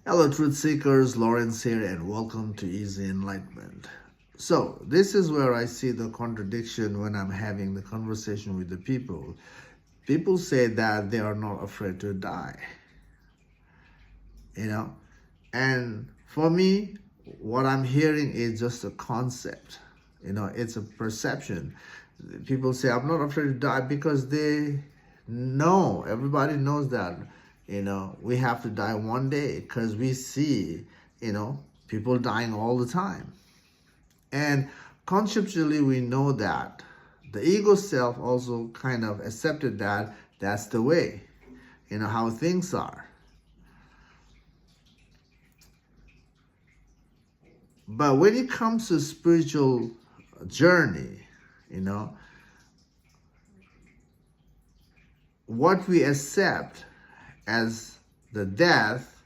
Hello, truth seekers. Lawrence here, and welcome to Easy Enlightenment. So, this is where I see the contradiction when I'm having the conversation with the people. People say that they are not afraid to die, you know, and for me, what I'm hearing is just a concept, it's a perception. People say, I'm not afraid to die because they know, everybody knows that, we have to die one day because we see, people dying all the time. And conceptually, we know that. The ego self also kind of accepted that that's the way, how things are. But when it comes to spiritual journey, what we accept as the death,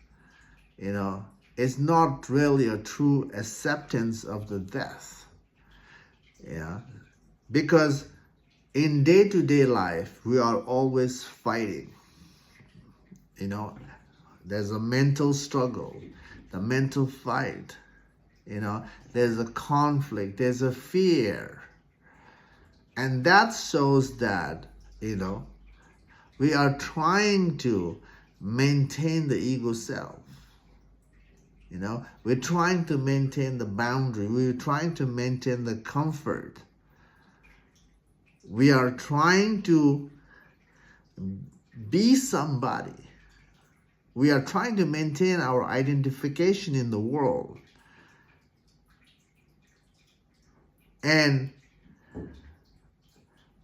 is not really a true acceptance of the death. Yeah. Because in day-to-day life, we are always fighting. There's a mental struggle, the mental fight. There's a conflict, there's a fear. And that shows that, we are trying to maintain the ego self. We're trying to maintain the boundary. We're trying to maintain the comfort. We are trying to be somebody. We are trying to maintain our identification in the world. And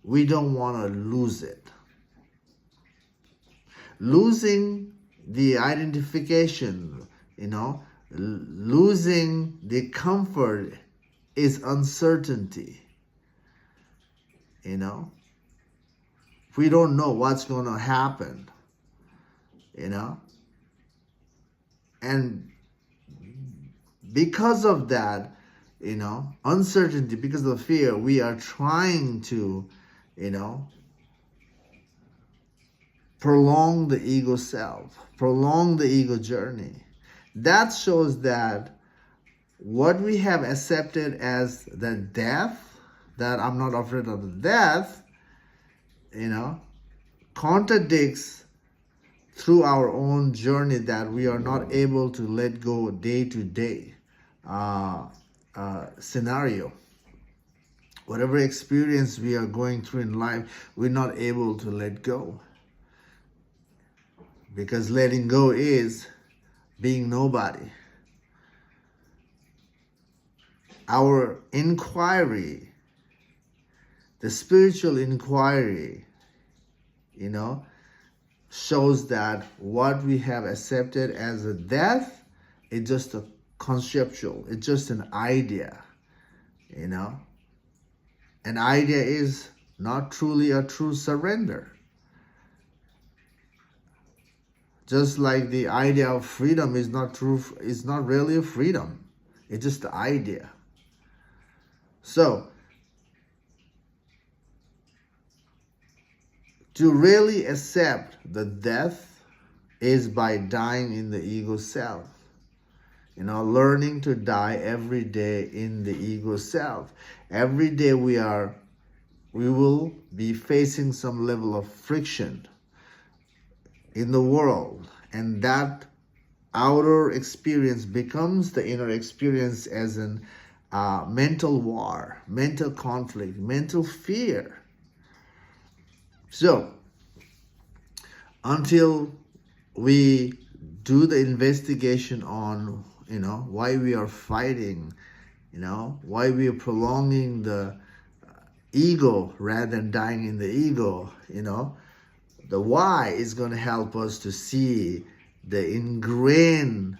we don't want to lose it. Losing the identification, losing the comfort is uncertainty. We don't know what's going to happen, and because of that, uncertainty, because of fear, we are trying to, prolong the ego self, prolong the ego journey. That shows that what we have accepted as the death, that I'm not afraid of the death, contradicts through our own journey that we are not able to let go day to day scenario. Whatever experience we are going through in life, we're not able to let go. Because letting go is being nobody. Our inquiry, the spiritual inquiry, shows that what we have accepted as a death is just a conceptual, it's just an idea, An idea is not truly a true surrender. Just like the idea of freedom is not true, it's not really a freedom. It's just the idea. So, to really accept the death is by dying in the ego self. Learning to die every day in the ego self. Every day we will be facing some level of friction in the world, and that outer experience becomes the inner experience as an mental war, mental conflict, mental fear. So, until we do the investigation on, why we are fighting, why we are prolonging the ego rather than dying in the ego, the why is going to help us to see the ingrained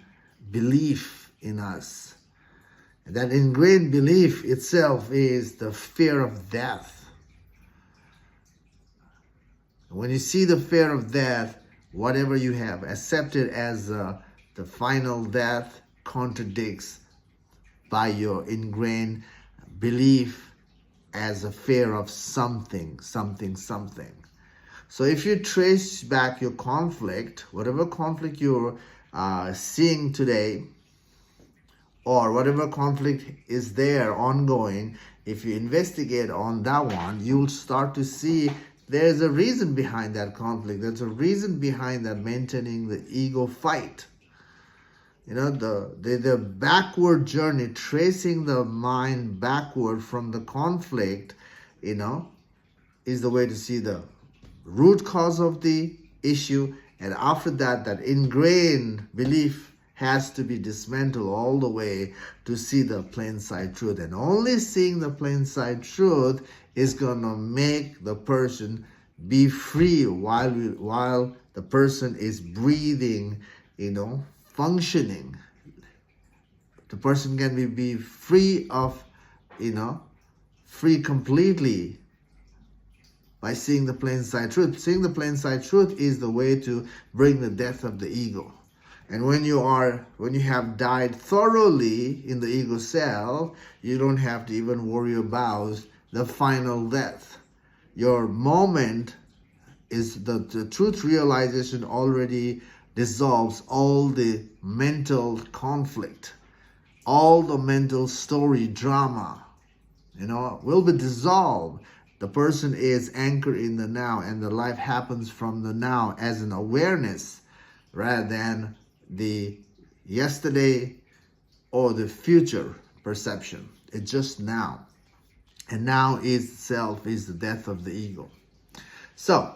belief in us. That ingrained belief itself is the fear of death. When you see the fear of death, whatever you have accepted as the final death contradicts by your ingrained belief as a fear of something. So if you trace back your conflict, whatever conflict you're seeing today, or whatever conflict is there ongoing, if you investigate on that one, you'll start to see there's a reason behind that conflict. There's a reason behind that maintaining the ego fight. You know, the backward journey, tracing the mind backward from the conflict, you know, is the way to see the root cause of the issue. And after that, that ingrained belief has to be dismantled all the way to see the plain sight truth. And only seeing the plain sight truth is gonna make the person be free while the person is breathing, you know, functioning. The person can be free of, you know, free completely by seeing the plain sight truth. Seeing the plain sight truth is the way to bring the death of the ego. And when you have died thoroughly in the ego cell, you don't have to even worry about the final death. Your moment is the truth realization already dissolves all the mental conflict, all the mental story, drama, you know, will be dissolved. The person is anchored in the now, and the life happens from the now as an awareness rather than the yesterday or the future perception. It's just now. And now itself is the death of the ego. So,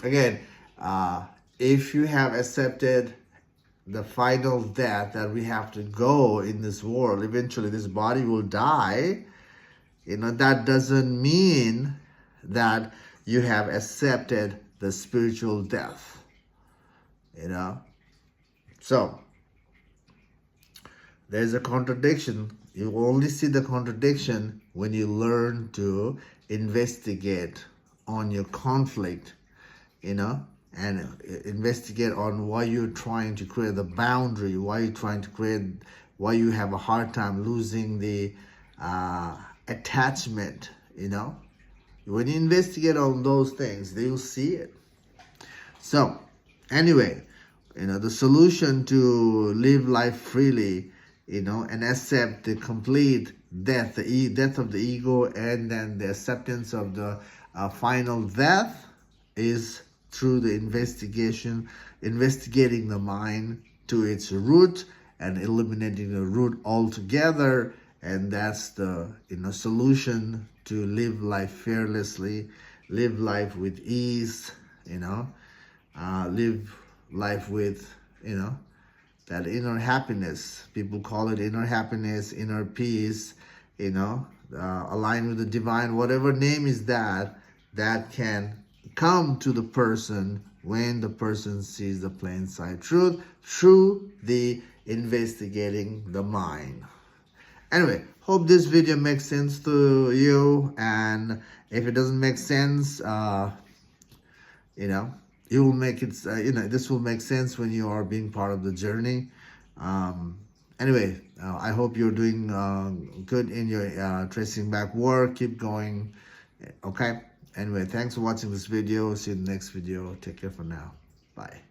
again, if you have accepted the final death that we have to go in this world, eventually this body will die, you know, that doesn't mean that you have accepted the spiritual death, you know. So, there's a contradiction. You only see the contradiction when you learn to investigate on your conflict, you know, and investigate on why you're trying to create the boundary, why you have a hard time losing the attachment, you know. When you investigate on those things, they will see it. So, anyway, you know, the solution to live life freely, you know, and accept the complete death, the death of the ego, and then the acceptance of the final death is through the investigating the mind to its root and eliminating the root altogether. And that's the, you know, solution to live life fearlessly, live life with ease, you know, live life with, you know, that inner happiness. People call it inner happiness, inner peace, you know, aligned with the divine, whatever name is that can come to the person when the person sees the plain sight truth through the investigating the mind. Anyway, hope this video makes sense to you, and if it doesn't make sense, you know, you will make it, you know, this will make sense when you are being part of the journey. Anyway, I hope you're doing good in your tracing back work. Keep going. Okay. Anyway, thanks for watching this video. See you in the next video. Take care for now. Bye.